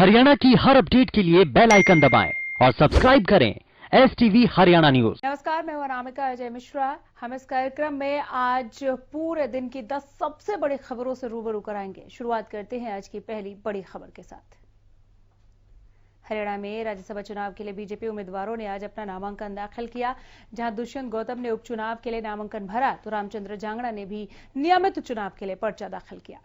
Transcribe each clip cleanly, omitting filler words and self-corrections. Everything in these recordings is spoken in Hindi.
हरियाणा की हर अपडेट के लिए बेल आइकन दबाएं और सब्सक्राइब करें STV हरियाणा न्यूज। नमस्कार, मैं हूं अनामिका अजय मिश्रा। हम इस कार्यक्रम में आज पूरे दिन की 10 सबसे बड़ी खबरों से रूबरू कराएंगे। शुरुआत करते हैं आज की पहली बड़ी खबर के साथ। हरियाणा में राज्यसभा चुनाव के लिए बीजेपी उम्मीदवारों ने आज अपना नामांकन दाखिल किया। जहां दुष्यंत गौतम ने उपचुनाव के लिए नामांकन भरा तो रामचंद्र जांगड़ा ने भी नियमित चुनाव के लिए पर्चा दाखिल किया।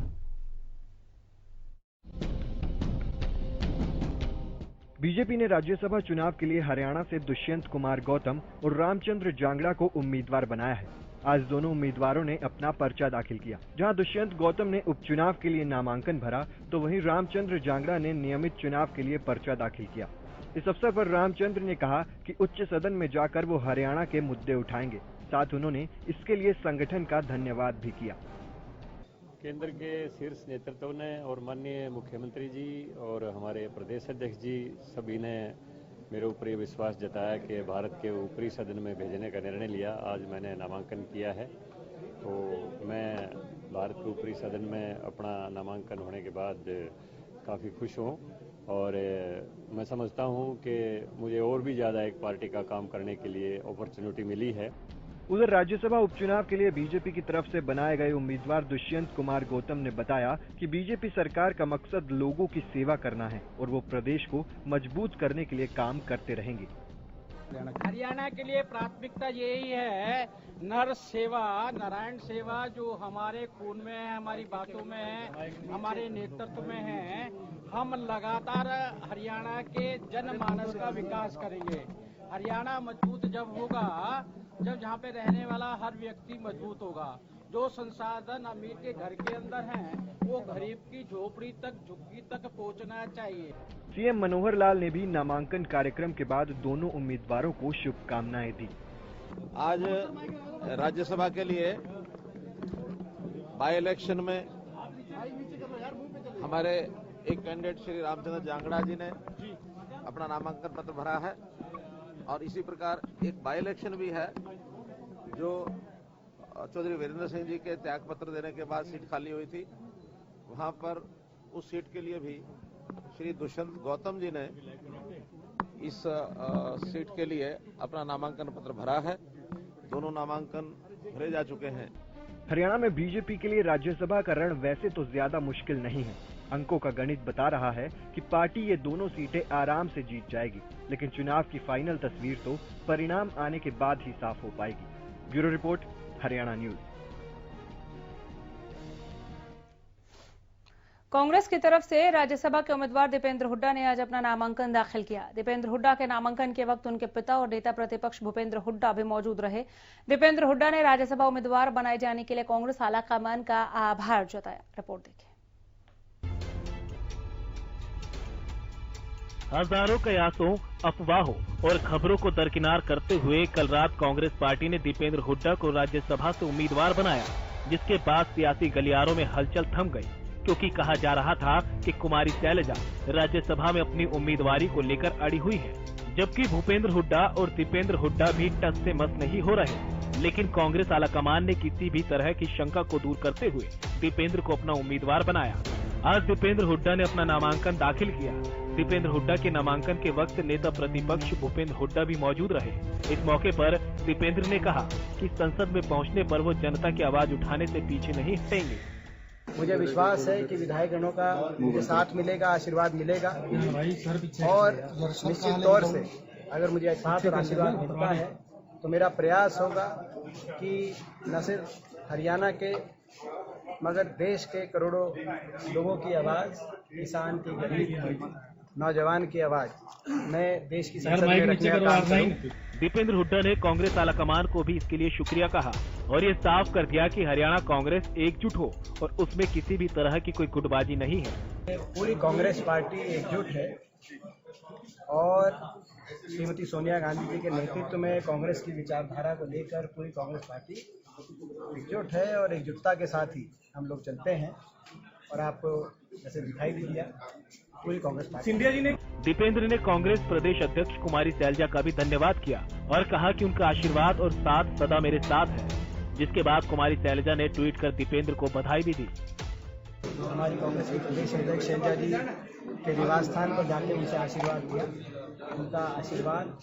बीजेपी ने राज्यसभा चुनाव के लिए हरियाणा से दुष्यंत कुमार गौतम और रामचंद्र जांगड़ा को उम्मीदवार बनाया है। आज दोनों उम्मीदवारों ने अपना पर्चा दाखिल किया। जहां दुष्यंत गौतम ने उपचुनाव के लिए नामांकन भरा तो वहीं रामचंद्र जांगड़ा ने नियमित चुनाव के लिए पर्चा दाखिल किया। इस अवसर पर रामचंद्र ने कहा कि उच्च सदन में जाकर वो हरियाणा के मुद्दे उठाएंगे। साथ उन्होंने इसके लिए संगठन का धन्यवाद भी किया। केंद्र के शीर्ष नेतृत्व ने और माननीय मुख्यमंत्री जी और हमारे प्रदेश अध्यक्ष जी सभी ने मेरे ऊपर ये विश्वास जताया कि भारत के ऊपरी सदन में भेजने का निर्णय लिया। आज मैंने नामांकन किया है तो मैं भारत के ऊपरी सदन में अपना नामांकन होने के बाद काफ़ी खुश हूँ और मैं समझता हूँ कि मुझे और भी ज़्यादा एक पार्टी का काम करने के लिए अपॉर्चुनिटी मिली है। उधर राज्यसभा उपचुनाव के लिए बीजेपी की तरफ से बनाए गए उम्मीदवार दुष्यंत कुमार गौतम ने बताया कि बीजेपी सरकार का मकसद लोगों की सेवा करना है और वो प्रदेश को मजबूत करने के लिए काम करते रहेंगे। हरियाणा के लिए प्राथमिकता यही है, नर सेवा, नारायण सेवा जो हमारे खून में है, हमारी बातों में है, हमारे नेतृत्व में है। हम लगातार हरियाणा के जनमानस का विकास करेंगे। हरियाणा मजबूत जब होगा जब जहाँ पे रहने वाला हर व्यक्ति मजबूत होगा। जो संसाधन अमीर के घर के अंदर हैं, वो गरीब की झोपड़ी तक, झुग्गी तक पहुँचना चाहिए। सीएम मनोहर लाल ने भी नामांकन कार्यक्रम के बाद दोनों उम्मीदवारों को शुभकामनाएं दी। आज राज्यसभा के लिए बाई इलेक्शन में हमारे एक कैंडिडेट श्री रामचंद्र जांगड़ा जी ने अपना नामांकन पत्र भरा है और इसी प्रकार एक बाई इलेक्शन भी है जो चौधरी वीरेंद्र सिंह जी के त्याग पत्र देने के बाद सीट खाली हुई थी। वहां पर उस सीट के लिए भी श्री दुष्यंत गौतम जी ने इस सीट के लिए अपना नामांकन पत्र भरा है। दोनों नामांकन भरे जा चुके हैं। हरियाणा में बीजेपी के लिए राज्यसभा का रण वैसे तो ज्यादा मुश्किल नहीं है। अंकों का गणित बता रहा है कि पार्टी ये दोनों सीटें आराम से जीत जाएगी, लेकिन चुनाव की फाइनल तस्वीर तो परिणाम आने के बाद ही साफ हो पाएगी। Bureau report, Haryana news. Congress की तरफ से राज्यसभा के उम्मीदवार दीपेंद्र हुड्डा ने आज अपना नामांकन दाखिल किया। दीपेंद्र हुड्डा के नामांकन के वक्त उनके पिता और नेता प्रतिपक्ष भूपेंद्र हुड्डा भी मौजूद रहे। दीपेंद्र हुड्डा ने राज्यसभा उम्मीदवार बनाए जाने के लिए कांग्रेस आलाकमान का आभार जताया। रिपोर्ट देखिए। हजारों कयासों, अफवाहों और खबरों को दरकिनार करते हुए कल रात कांग्रेस पार्टी ने दीपेंद्र हुड्डा को राज्यसभा से उम्मीदवार बनाया, जिसके बाद सियासी गलियारों में हलचल थम गई, क्योंकि कहा जा रहा था कि कुमारी शैलजा राज्यसभा में अपनी उम्मीदवारी को लेकर अड़ी हुई है, जबकि भूपेंद्र हुड्डा और दीपेंद्र हुड्डा भी टस से मस नहीं हो रहे। लेकिन कांग्रेस आलाकमान ने किसी भी तरह की शंका को दूर करते हुए दीपेंद्र को अपना उम्मीदवार बनाया। आज दीपेंद्र हुड्डा ने अपना नामांकन दाखिल किया। दीपेंद्र हुड्डा के नामांकन के वक्त नेता प्रतिपक्ष भूपेंद्र हुड्डा भी मौजूद रहे। इस मौके पर दीपेंद्र ने कहा कि संसद में पहुंचने पर वो जनता की आवाज उठाने से पीछे नहीं हटेंगे। मुझे विश्वास है कि विधायकगणों का मुझे साथ मिलेगा, आशीर्वाद मिलेगा और निश्चित तौर से अगर मुझे साथ और आशीर्वाद मिलता है तो मेरा प्रयास होगा कि न सिर्फ हरियाणा के मगर देश के करोड़ों लोगों की आवाज, किसान की, गरीब की, नौजवान की आवाज मैं देश की संसद में रखने का काम करूं। दीपेंद्र हुड्डा ने कांग्रेस आलाकमान को भी इसके लिए शुक्रिया कहा और ये साफ कर दिया कि हरियाणा कांग्रेस एकजुट हो और उसमें किसी भी तरह की कोई गुटबाजी नहीं है। पूरी कांग्रेस पार्टी एकजुट है और श्रीमती सोनिया गांधी जी के नेतृत्व में कांग्रेस की विचारधारा को लेकर पूरी कांग्रेस पार्टी एकजुट है और एकजुटता के साथ ही हम लोग चलते हैं और आपको जैसे दिखाई भी दिया पूरी कांग्रेस पार्टी। सिंधिया जी ने दीपेंद्र ने कांग्रेस प्रदेश अध्यक्ष कुमारी शैलजा का भी धन्यवाद किया और कहा कि उनका आशीर्वाद और साथ सदा मेरे साथ है, जिसके बाद कुमारी शैलजा ने ट्वीट कर दीपेंद्र को बधाई भी दी। हमारी कांग्रेस के प्रदेश अध्यक्ष शैलजा जी के निवास स्थान पर जाके उनसे आशीर्वाद लिया। उनका आशीर्वाद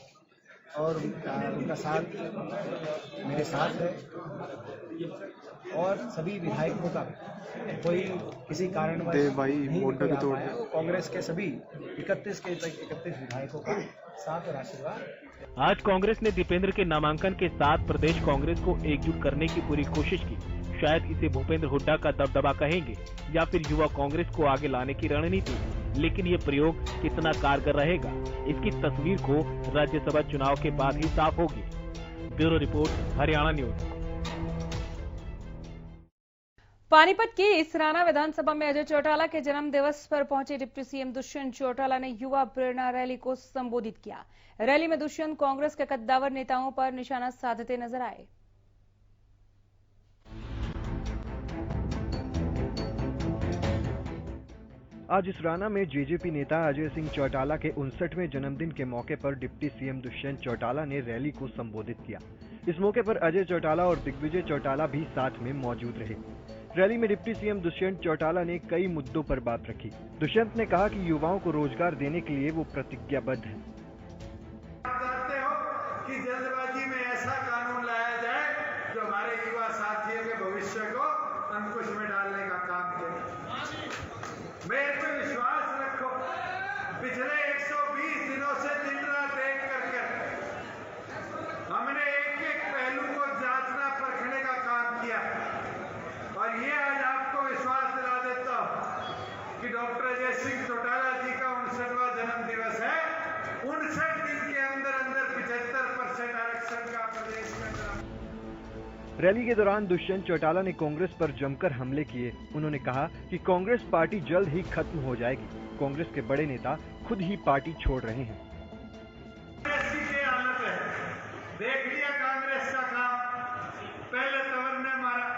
और उनका साथ मेरे साथ है और सभी विधायकों का कोई किसी कारणवश नहीं कोई आ पाया, कांग्रेस के सभी 31 विधायकों का साथ और आशीर्वाद। आज कांग्रेस ने दीपेंद्र के नामांकन के साथ प्रदेश कांग्रेस को एकजुट करने की पूरी कोशिश की। शायद इसे भूपेंद्र हुड्डा का दबदबा कहेंगे या फिर युवा कांग्रेस को आगे लाने की रणनीति, लेकिन ये प्रयोग कितना कारगर रहेगा, इसकी तस्वीर को राज्यसभा चुनाव के बाद ही साफ होगी। Bureau report, Haryana news. Panipat की इसराना विधानसभा में अजय चौटाला के जन्म दिवस पर पहुंचे डिप्टी सीएम दुष्यंत चौटाला ने युवा प्रेरणा रैली को संबोधित किया। रैली में दुष्यंत कांग्रेस के कद्दावर नेताओं पर निशाना साधते नजर आए। आज इसराना में जेजेपी नेता अजय सिंह चौटाला के 59वें जन्मदिन के मौके पर डिप्टी सीएम दुष्यंत चौटाला ने रैली को संबोधित किया। इस मौके पर अजय चौटाला और दिग्विजय चौटाला भी साथ में मौजूद रहे। रैली में डिप्टी सीएम दुष्यंत चौटाला ने कई मुद्दों पर बात रखी। दुष्यंत ने कहा कि युवाओं को रोजगार देने के लिए वो प्रतिज्ञाबद्ध है। चाहते हो कि जल्दबाजी में ऐसा कानून लाया जाए जो हमारे युवा साथियों के भविष्य को अंकुश में डालने का काम करे। मेरे पे विश्वास रखो, पिछले 120 दिनों से दिन रात एक कर हमने एक एक पहलू को जांचना परखने का काम किया और ये आज आपको विश्वास दिला देता हूं कि डॉक्टर अजय सिंह चौटाला जी का 59वां जन्म दिवस है। 59 दिन के अंदर 75% आरक्षण का प्रदेश में। रैली के दौरान दुष्यंत चौटाला ने कांग्रेस पर जमकर हमले किए। उन्होंने कहा कि कांग्रेस पार्टी जल्द ही खत्म हो जाएगी। कांग्रेस के बड़े नेता खुद ही पार्टी छोड़ रहे हैं। देख लिया कांग्रेस का काम, पहले तंवर ने मारा,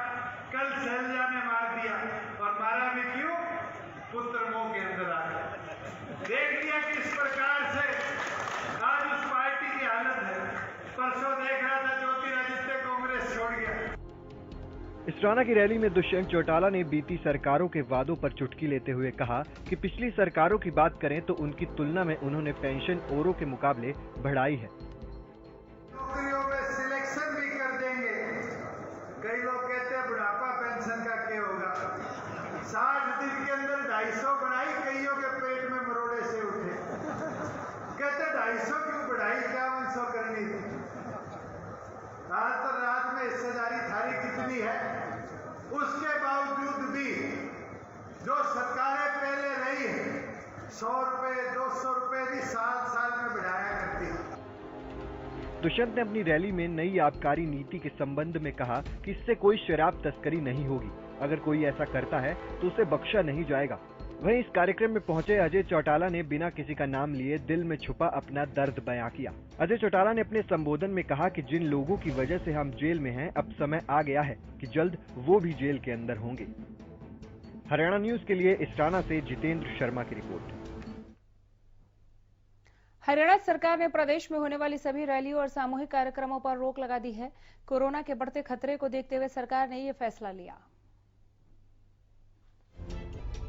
कल शैलजा ने मार दिया और मारा भी क्यों? पुत्र मोह के अंदर आ गया। देख लिया किस प्रकार से आज उस पार्टी की हालत है। परसों देख रहा था ज्योतिरादित्य कांग्रेस छोड़ गया। इसराना की रैली में दुष्यंत चौटाला ने बीती सरकारों के वादों पर चुटकी लेते हुए कहा कि पिछली सरकारों की बात करें तो उनकी तुलना में उन्होंने पेंशन औरों के मुकाबले बढ़ाई है। नौकरियों में सिलेक्शन भी कर देंगे। कई लोग कहते हैं बुढ़ापा पेंशन का क्या होगा। 60 दिन के अंदर 250 बढ़ाई, कईयों के पेट में मरोड़े से उठे। कहते 250 क्यों बढ़ाई, 5100 करनी थी। आज तो रात में हिस्सेदारी थारी कितनी है, उसके बावजूद भी जो सरकारें पहले रही है 100 रुपए 200 रुपए भी साल में बढ़ाया करती है। दुष्यंत ने अपनी रैली में नई आबकारी नीति के संबंध में कहा कि इससे कोई शराब तस्करी नहीं होगी। अगर कोई ऐसा करता है तो उसे बख्शा नहीं जाएगा। वहीं इस कार्यक्रम में पहुंचे अजय चौटाला ने बिना किसी का नाम लिए दिल में छुपा अपना दर्द बयां किया। अजय चौटाला ने अपने संबोधन में कहा कि जिन लोगों की वजह से हम जेल में हैं, अब समय आ गया है कि जल्द वो भी जेल के अंदर होंगे। हरियाणा न्यूज के लिए इसराना से जितेंद्र शर्मा की रिपोर्ट। हरियाणा सरकार ने प्रदेश में होने वाली सभी रैलियों और सामूहिक कार्यक्रमों पर रोक लगा दी है। कोरोना के बढ़ते खतरे को देखते हुए सरकार ने ये फैसला लिया।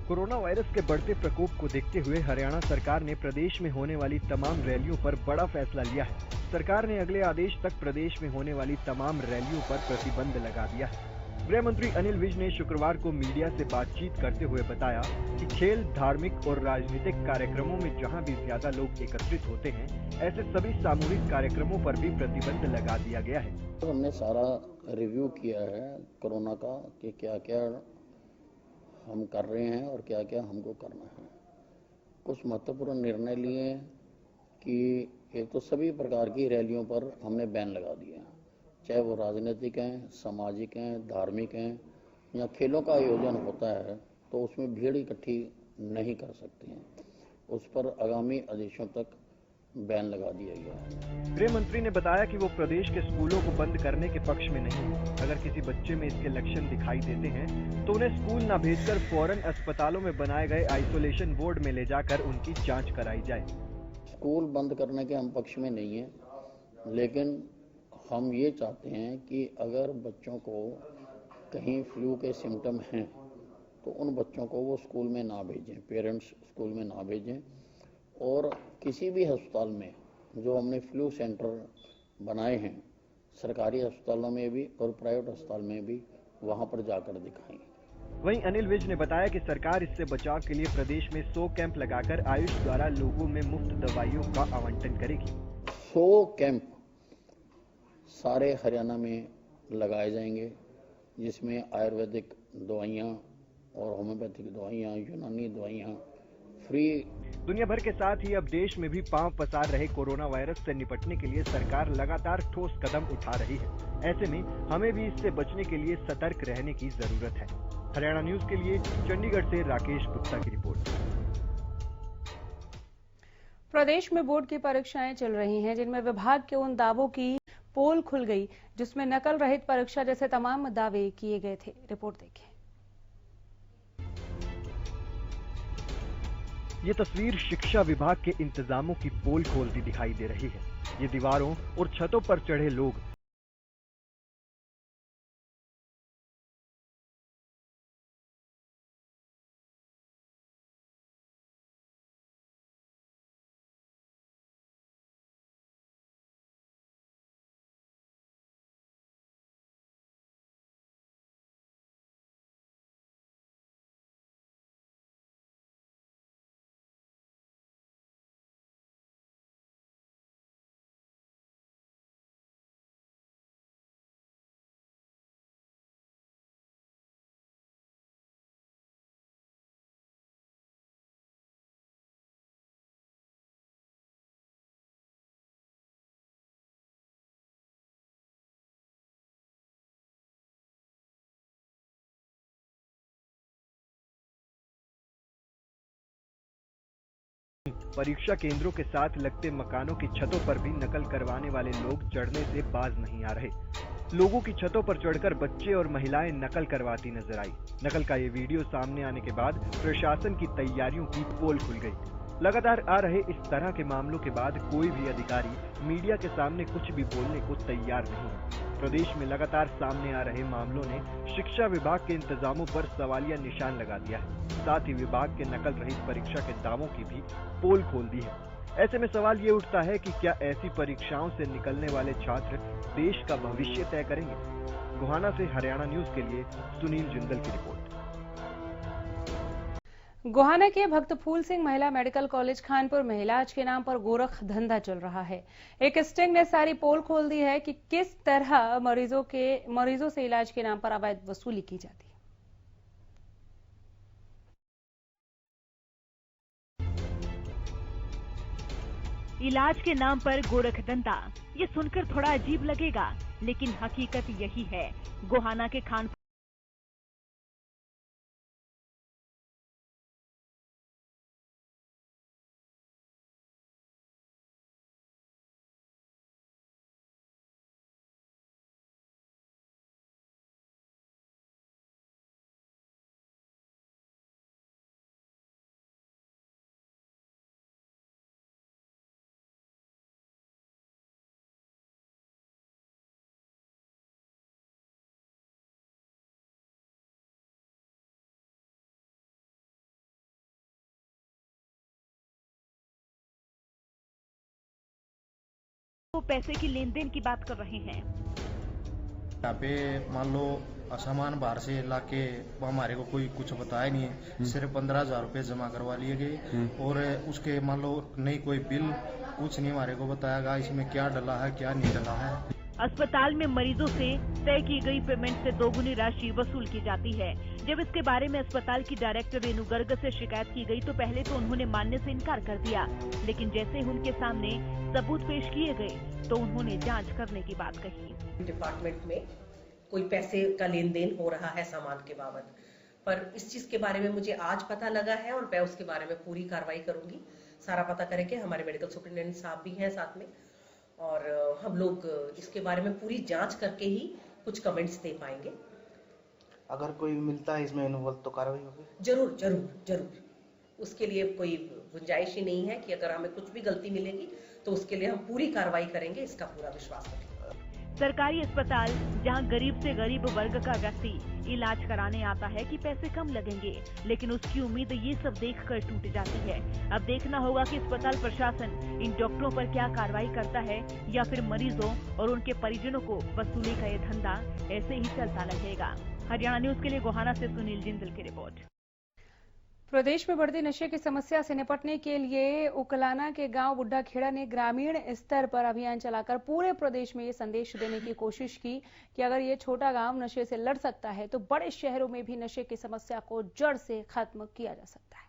कोरोना वायरस के बढ़ते प्रकोप को देखते हुए हरियाणा सरकार ने प्रदेश में होने वाली तमाम रैलियों पर बड़ा फैसला लिया है। सरकार ने अगले आदेश तक प्रदेश में होने वाली तमाम रैलियों पर प्रतिबंध लगा दिया है। गृह मंत्री अनिल विज ने शुक्रवार को मीडिया से बातचीत करते हुए बताया कि खेल, धार्मिक और राजनीतिक कार्यक्रमों में जहां भी ज्यादा लोग एकत्रित होते हैं, ऐसे सभी सामूहिक कार्यक्रमों पर भी प्रतिबंध लगा दिया गया है। हमने सारा रिव्यू किया है कोरोना का कि क्या क्या हम कर रहे हैं और क्या क्या हमको करना है। कुछ महत्वपूर्ण निर्णय लिए हैं कि एक तो सभी प्रकार की रैलियों पर हमने बैन लगा दिया है, चाहे वो राजनीतिक हैं, सामाजिक हैं, धार्मिक हैं या खेलों का आयोजन होता है तो उसमें भीड़ इकट्ठी नहीं कर सकते हैं। उस पर आगामी आदेशों तक बैन लगा दिया गया है। गृह मंत्री ने बताया कि वो प्रदेश के स्कूलों को बंद करने के पक्ष में नहीं है। अगर किसी बच्चे में इसके लक्षण दिखाई देते हैं तो उन्हें स्कूल न भेजकर फौरन अस्पतालों में बनाए गए आइसोलेशन वार्ड में ले जाकर उनकी जांच कराई जाए। स्कूल बंद करने के हम पक्ष में नहीं है, लेकिन हम ये चाहते हैं कि अगर बच्चों को कहीं फ्लू के सिम्टम हैं तो उन बच्चों को वो स्कूल में ना भेजें, पेरेंट्स स्कूल में ना भेजें। और किसी भी अस्पताल में जो हमने फ्लू सेंटर बनाए हैं, सरकारी अस्पतालों में भी और प्राइवेट अस्पताल में भी, वहाँ पर जाकर दिखाएं। वहीं अनिल विज ने बताया कि सरकार इससे बचाव के लिए प्रदेश में 100 कैंप लगाकर आयुष द्वारा लोगों में मुफ्त दवाइयों का आवंटन करेगी। 100 कैंप सारे हरियाणा में लगाए जाएंगे, जिसमें आयुर्वेदिक दवाइयाँ और होम्योपैथिक दवाइयाँ, यूनानी दवाइयाँ फ्री। दुनिया भर के साथ ही अब देश में भी पांव पसार रहे कोरोना वायरस से निपटने के लिए सरकार लगातार ठोस कदम उठा रही है। ऐसे में हमें भी इससे बचने के लिए सतर्क रहने की जरूरत है। हरियाणा न्यूज के लिए चंडीगढ़ से राकेश गुप्ता की रिपोर्ट। प्रदेश में बोर्ड की परीक्षाएं चल रही हैं, जिनमें विभाग के उन दावों की पोल खुल गई जिसमें नकल रहित परीक्षा जैसे तमाम दावे किए गए थे। रिपोर्ट देखिए। ये तस्वीर शिक्षा विभाग के इंतजामों की पोल खोलती दिखाई दे रही है। ये दीवारों और छतों पर चढ़े लोग परीक्षा केंद्रों के साथ लगते मकानों की छतों पर भी नकल करवाने वाले लोग चढ़ने से बाज नहीं आ रहे। लोगों की छतों पर चढ़कर बच्चे और महिलाएं नकल करवाती नजर आई। नकल का ये वीडियो सामने आने के बाद प्रशासन की तैयारियों की पोल खुल गई। लगातार आ रहे इस तरह के मामलों के बाद कोई भी अधिकारी मीडिया के सामने कुछ भी बोलने को तैयार नहीं है। प्रदेश में लगातार सामने आ रहे मामलों ने शिक्षा विभाग के इंतजामों पर सवालिया निशान लगा दिया है। साथ ही विभाग के नकल रहित परीक्षा के दावों की भी पोल खोल दी है। ऐसे में सवाल ये उठता है कि क्या ऐसी परीक्षाओं से निकलने वाले छात्र देश का भविष्य तय करेंगे? गोहाना से हरियाणा न्यूज के लिए सुनील जिंदल की रिपोर्ट। गोहाना के भक्त फूल सिंह महिला मेडिकल कॉलेज खानपुर में इलाज के नाम पर गोरख धंधा चल रहा है। एक स्टिंग ने सारी पोल खोल दी है कि किस तरह मरीजों से इलाज के नाम पर अवैध वसूली की जाती है। इलाज के नाम पर गोरख धंधा, ये सुनकर थोड़ा अजीब लगेगा, लेकिन हकीकत यही है। गोहाना के खानपुर पैसे की लेन देन की बात कर रहे हैं। यहाँ पे मान लो सामान बाहर से लाके हमारे को कोई कुछ बताया नहीं है। सिर्फ 15,000 रुपये जमा करवा लिए गए और उसके मान लो नहीं कोई बिल कुछ नहीं हमारे को बताया गया इसमें क्या डला है क्या नहीं डला है। अस्पताल में मरीजों से तय की गई पेमेंट से दोगुनी राशि वसूल की जाती है। जब इसके बारे में अस्पताल की डायरेक्टर रेणु गर्ग से शिकायत की गई तो पहले तो उन्होंने मानने से इनकार कर दिया, लेकिन जैसे ही उनके सामने सबूत पेश किए गए तो उन्होंने जांच करने की बात कही। डिपार्टमेंट में कोई पैसे का लेन देन हो रहा है सामान के बाबत, पर इस चीज के बारे में मुझे आज पता लगा है और मैं उसके बारे में पूरी कार्रवाई करूंगी। सारा पता करके हमारे मेडिकल सुपरिटेंडेंट साहब भी हैं साथ में और हम लोग इसके बारे में पूरी जांच करके ही कुछ कमेंट्स दे पाएंगे। अगर कोई मिलता है इसमें इन्वॉल्व तो कार्रवाई होगी? जरूर जरूर जरूर। उसके लिए कोई गुंजाइश ही नहीं है कि अगर हमें कुछ भी गलती मिलेगी तो उसके लिए हम पूरी कार्रवाई करेंगे, इसका पूरा विश्वास रखें। सरकारी अस्पताल जहां गरीब से गरीब वर्ग का व्यक्ति इलाज कराने आता है कि पैसे कम लगेंगे, लेकिन उसकी उम्मीद ये सब देखकर टूट जाती है। अब देखना होगा कि अस्पताल प्रशासन इन डॉक्टरों पर क्या कार्रवाई करता है या फिर मरीजों और उनके परिजनों को वसूली का ये धंधा ऐसे ही चलता रहेगा। हरियाणा न्यूज के लिए गोहाना से सुनील जिंदल की रिपोर्ट। प्रदेश में बढ़ती नशे की समस्या से निपटने के लिए उकलाना के गांव बुड्ढा खेड़ा ने ग्रामीण स्तर पर अभियान चलाकर पूरे प्रदेश में ये संदेश देने की कोशिश की कि अगर ये छोटा गांव नशे से लड़ सकता है तो बड़े शहरों में भी नशे की समस्या को जड़ से खत्म किया जा सकता है।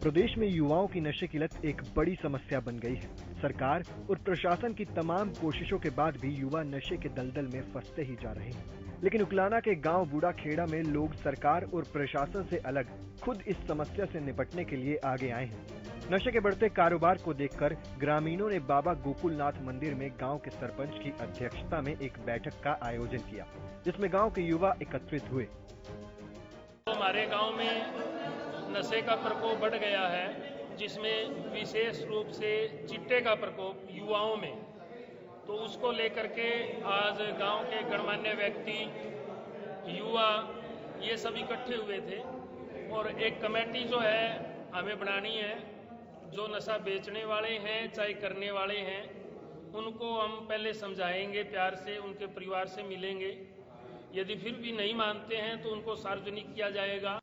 प्रदेश में युवाओं की नशे की लत एक बड़ी समस्या बन गई है। सरकार और प्रशासन की तमाम कोशिशों के बाद भी युवा नशे के दलदल में फंसते ही जा रहे हैं। लेकिन उकलाना के गांव बूढ़ा खेड़ा में लोग सरकार और प्रशासन से अलग खुद इस समस्या से निपटने के लिए आगे आए हैं। नशे के बढ़ते कारोबार को देखकर ग्रामीणों ने बाबा गोकुलनाथ मंदिर में गांव के सरपंच की अध्यक्षता में एक बैठक का आयोजन किया, जिसमें गांव के युवा एकत्रित हुए। हमारे गांव में नशे का प्रकोप बढ़ गया है, जिसमें विशेष रूप से चिट्टे का प्रकोप युवाओं में, तो उसको लेकर के आज गांव के गणमान्य व्यक्ति, युवा, ये सब इकट्ठे हुए थे और एक कमेटी जो है हमें बनानी है। जो नशा बेचने वाले हैं चाहे करने वाले हैं, उनको हम पहले समझाएंगे, प्यार से उनके परिवार से मिलेंगे। यदि फिर भी नहीं मानते हैं तो उनको सार्वजनिक किया जाएगा।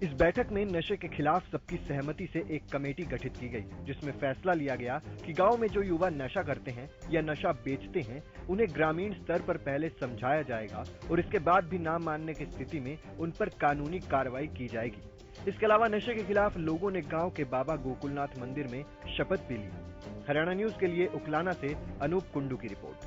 इस बैठक में नशे के खिलाफ सबकी सहमति से एक कमेटी गठित की गई, जिसमें फैसला लिया गया कि गांव में जो युवा नशा करते हैं या नशा बेचते हैं, उन्हें ग्रामीण स्तर पर पहले समझाया जाएगा और इसके बाद भी ना मानने की स्थिति में उन पर कानूनी कार्रवाई की जाएगी। इसके अलावा नशे के खिलाफ लोगों ने गांव के बाबा गोकुलनाथ मंदिर में शपथ भी ली। हरियाणा न्यूज के लिए उकलाना से अनूप कुंडू की रिपोर्ट।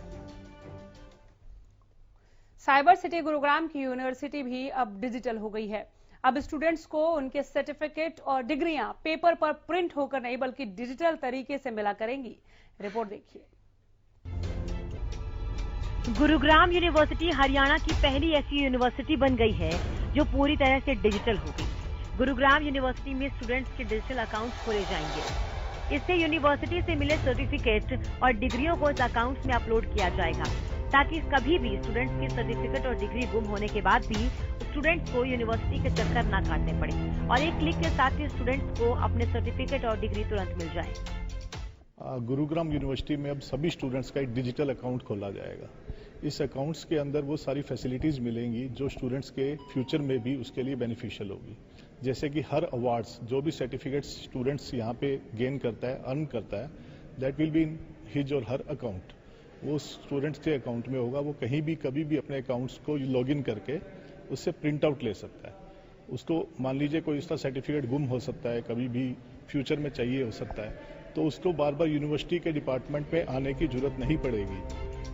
साइबर सिटी गुरुग्राम की यूनिवर्सिटी भी अब डिजिटल हो गई है। अब स्टूडेंट्स को उनके सर्टिफिकेट और डिग्रियां पेपर पर प्रिंट होकर नहीं बल्कि डिजिटल तरीके से मिला करेंगी। रिपोर्ट देखिए। गुरुग्राम यूनिवर्सिटी हरियाणा की पहली ऐसी यूनिवर्सिटी बन गई है जो पूरी तरह से डिजिटल हो गई। गुरुग्राम यूनिवर्सिटी में स्टूडेंट्स के डिजिटल अकाउंट्स खोले जाएंगे। इससे यूनिवर्सिटी से मिले सर्टिफिकेट और डिग्रियों को इस अकाउंट्स में अपलोड किया जाएगा, ताकि कभी भी स्टूडेंट्स के सर्टिफिकेट और डिग्री गुम होने के बाद भी स्टूडेंट्स को यूनिवर्सिटी के चक्कर ना काटने पड़े और एक क्लिक के साथ ही स्टूडेंट्स को अपने सर्टिफिकेट और डिग्री तुरंत मिल जाए। गुरुग्राम यूनिवर्सिटी में अब सभी स्टूडेंट्स का एक डिजिटल अकाउंट खोला जाएगा। इस अकाउंट्स के अंदर वो सारी फैसिलिटीज मिलेंगी जो स्टूडेंट्स के फ्यूचर में भी उसके लिए बेनिफिशियल होगी। जैसे कि हर अवार्ड्स, जो भी सर्टिफिकेट्स स्टूडेंट्स यहाँ पे गेन करता है, अर्न करता है, that will be in his और हर अकाउंट। वो स्टूडेंट्स के अकाउंट में होगा। वो कहीं भी कभी भी अपने अकाउंट्स को लॉगिन करके उससे प्रिंट आउट ले सकता है। उसको मान लीजिए कोई उसका सर्टिफिकेट गुम हो सकता है, कभी भी फ्यूचर में चाहिए हो सकता है, तो उसको बार बार यूनिवर्सिटी के डिपार्टमेंट में आने की जरूरत नहीं पड़ेगी।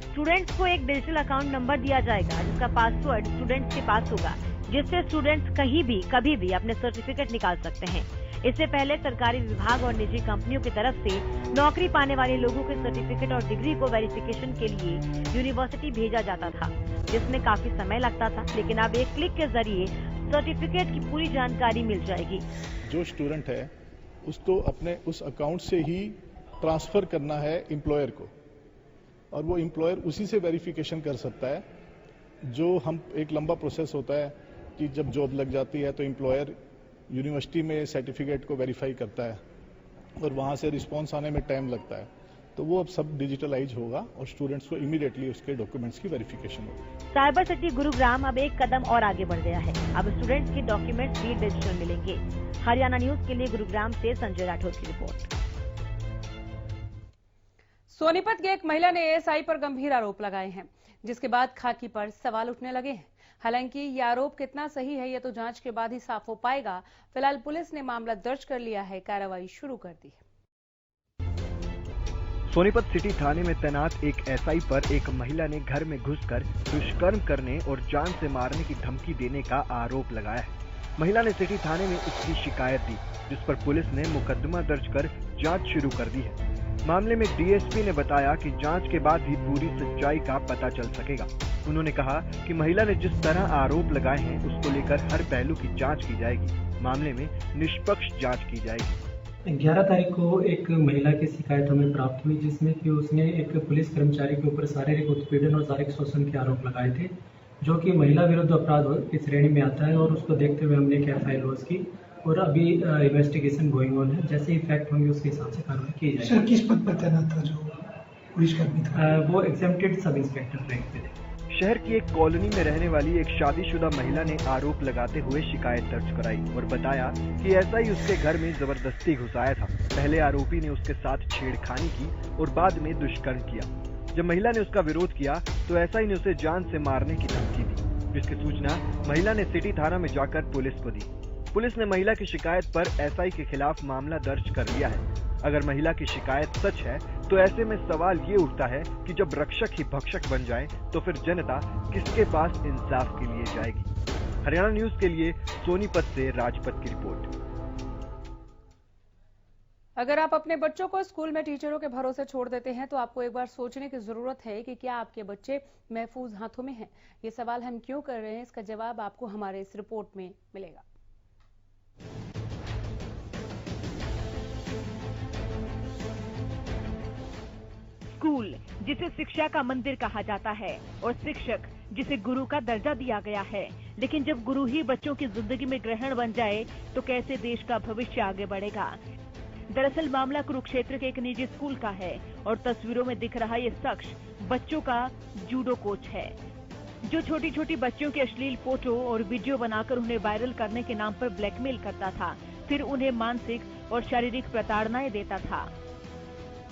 स्टूडेंट्स को एक डिजिटल अकाउंट नंबर दिया जाएगा जिसका पासवर्ड स्टूडेंट्स के पास होगा, जिससे स्टूडेंट्स कहीं भी कभी भी अपने सर्टिफिकेट निकाल सकते हैं। इससे पहले सरकारी विभाग और निजी कंपनियों की तरफ से नौकरी पाने वाले लोगों के सर्टिफिकेट और डिग्री को वेरिफिकेशन के लिए यूनिवर्सिटी भेजा जाता था, जिसमें काफी समय लगता था। लेकिन अब एक क्लिक के जरिए सर्टिफिकेट की पूरी जानकारी मिल जाएगी। जो स्टूडेंट है उसको अपने उस अकाउंट से ही ट्रांसफर करना है एम्प्लॉयर को, और वो एम्प्लॉयर उसी से वेरिफिकेशन कर सकता है। जो हम एक लंबा प्रोसेस होता है कि जब जॉब लग जाती है तो एम्प्लॉयर यूनिवर्सिटी में सर्टिफिकेट को वेरीफाई करता है और वहां से रिस्पांस आने में टाइम लगता है, तो वो अब सब डिजिटलाइज होगा और स्टूडेंट्स को इमीडिएटली उसके डॉक्यूमेंट्स की वेरिफिकेशन होगी। साइबर सिटी गुरुग्राम अब एक कदम और आगे बढ़ गया है। अब स्टूडेंट्स के डॉक्यूमेंट्स भी डिजिटल मिलेंगे। हरियाणा न्यूज के लिए गुरुग्राम से संजय राठौर की रिपोर्ट। सोनीपत की एक महिला ने एएसआई पर गंभीर आरोप लगाए हैं, जिसके बाद खाकी पर सवाल उठने लगे हैं। हालांकि ये आरोप कितना सही है ये तो जांच के बाद ही साफ हो पाएगा। फिलहाल पुलिस ने मामला दर्ज कर लिया है, कार्रवाई शुरू कर दी है। सोनीपत सिटी थाने में तैनात एक एसआई पर एक महिला ने घर में घुसकर दुष्कर्म करने और जान से मारने की धमकी देने का आरोप लगाया है। महिला ने सिटी थाने में इसकी शिकायत दी, जिस पर पुलिस ने मुकदमा दर्ज कर जांच शुरू कर दी है। मामले में डीएसपी ने बताया कि जांच के बाद ही पूरी सच्चाई का पता चल सकेगा। उन्होंने कहा कि महिला ने जिस तरह आरोप लगाए हैं उसको लेकर हर पहलू की जांच की जाएगी। मामले में निष्पक्ष जांच की जाएगी। 11 तारीख को एक महिला की शिकायत हमें प्राप्त हुई, जिसमें कि उसने एक पुलिस कर्मचारी के ऊपर शारीरिक उत्पीड़न और शारीरिक शोषण के आरोप लगाए थे, जो कि महिला विरुद्ध अपराध की श्रेणी में आता है। और उसको देखते हुए हमने एक FIR लॉन्च की और अभी इन्वेस्टिगेशन गोइंग ऑन है। जैसे ही फैक्ट होंगे उसके हिसाब से कार्रवाई की जाएगी। सर, किस पद पर तैनात था जो पुलिसकर्मी था? वो एग्जेम्प्टेड सब इंस्पेक्टर रैंक पे थे। शहर की एक कॉलोनी में रहने वाली एक शादीशुदा महिला ने आरोप लगाते हुए शिकायत दर्ज कराई और बताया कि ऐसा ही उसके घर में जबरदस्ती घुसाया था। पहले आरोपी ने उसके साथ छेड़खानी की और बाद में दुष्कर्म किया। जब महिला ने उसका विरोध किया तो ऐसा ही ने उसे जान से मारने की धमकी दी, जिसकी सूचना महिला ने सिटी थाना में जाकर पुलिस को दी। पुलिस ने महिला की शिकायत पर SI के खिलाफ मामला दर्ज कर लिया है। अगर महिला की शिकायत सच है तो ऐसे में सवाल ये उठता है कि जब रक्षक ही भक्षक बन जाए तो फिर जनता किसके पास इंसाफ के लिए जाएगी। हरियाणा न्यूज के लिए सोनीपत से राजपत की रिपोर्ट। अगर आप अपने बच्चों को स्कूल में टीचरों के भरोसे छोड़ देते हैं तो आपको एक बार सोचने की जरूरत है कि क्या आपके बच्चे महफूज हाथों में हैं। ये सवाल हम क्यों कर रहे हैं, इसका जवाब आपको हमारे इस रिपोर्ट में मिलेगा। स्कूल जिसे शिक्षा का मंदिर कहा जाता है और शिक्षक जिसे गुरु का दर्जा दिया गया है, लेकिन जब गुरु ही बच्चों की जिंदगी में ग्रहण बन जाए तो कैसे देश का भविष्य आगे बढ़ेगा। दरअसल मामला कुरुक्षेत्र के एक निजी स्कूल का है और तस्वीरों में दिख रहा ये शख्स बच्चों का जूडो कोच है, जो छोटी छोटी बच्चियों के अश्लील फोटो और वीडियो बनाकर उन्हें वायरल करने के नाम पर ब्लैकमेल करता था, फिर उन्हें मानसिक और शारीरिक प्रताड़नाएं देता था।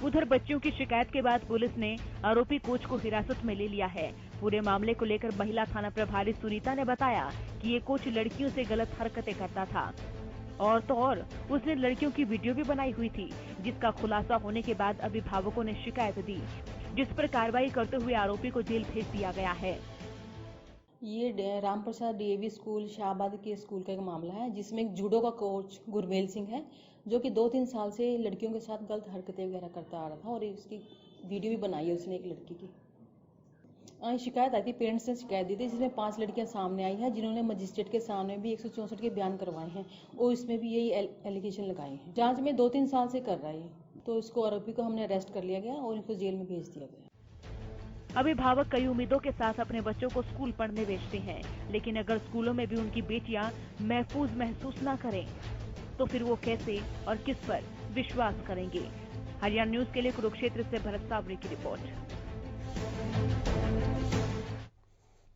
उधर बच्चियों की शिकायत के बाद पुलिस ने आरोपी कोच को हिरासत में ले लिया है। पूरे मामले को लेकर महिला थाना प्रभारी सुनीता ने बताया कि ये कोच लड़कियों से गलत हरकतें करता था और तो और उसने लड़कियों की वीडियो भी बनाई हुई थी, जिसका खुलासा होने के बाद अभिभावकों ने शिकायत दी, जिस पर कार्रवाई करते हुए आरोपी को जेल भेज दिया गया है। ये रामप्रसाद DAV स्कूल शाहबाद के स्कूल का एक मामला है, जिसमें एक जूडो का कोच गुरमेल सिंह है, जो कि 2-3 साल से लड़कियों के साथ गलत हरकतें वगैरह करता आ रहा था और इसकी वीडियो भी बनाई है उसने एक लड़की की। शिकायत आई थी, पेरेंट्स ने शिकायत दी थी, जिसमें 5 लड़कियां सामने आई हैं, जिन्होंने मजिस्ट्रेट के सामने भी 164 के बयान करवाए हैं और इसमें भी यही एलिगेशन लगाए हैं। जांच में 2-3 साल से कर रहा है, तो इसको आरोपी को हमने अरेस्ट कर लिया गया और इनको जेल में भेज दिया गया। अभिभावक कई उम्मीदों के साथ अपने बच्चों को स्कूल पढ़ने भेजते हैं, लेकिन अगर स्कूलों में भी उनकी बेटियां महफूज महसूस न करें तो फिर वो कैसे और किस पर विश्वास करेंगे। हरियाणा न्यूज के लिए कुरुक्षेत्र से भरत सावरी की रिपोर्ट।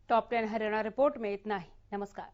टॉप 10 हरियाणा रिपोर्ट में इतना ही। नमस्कार।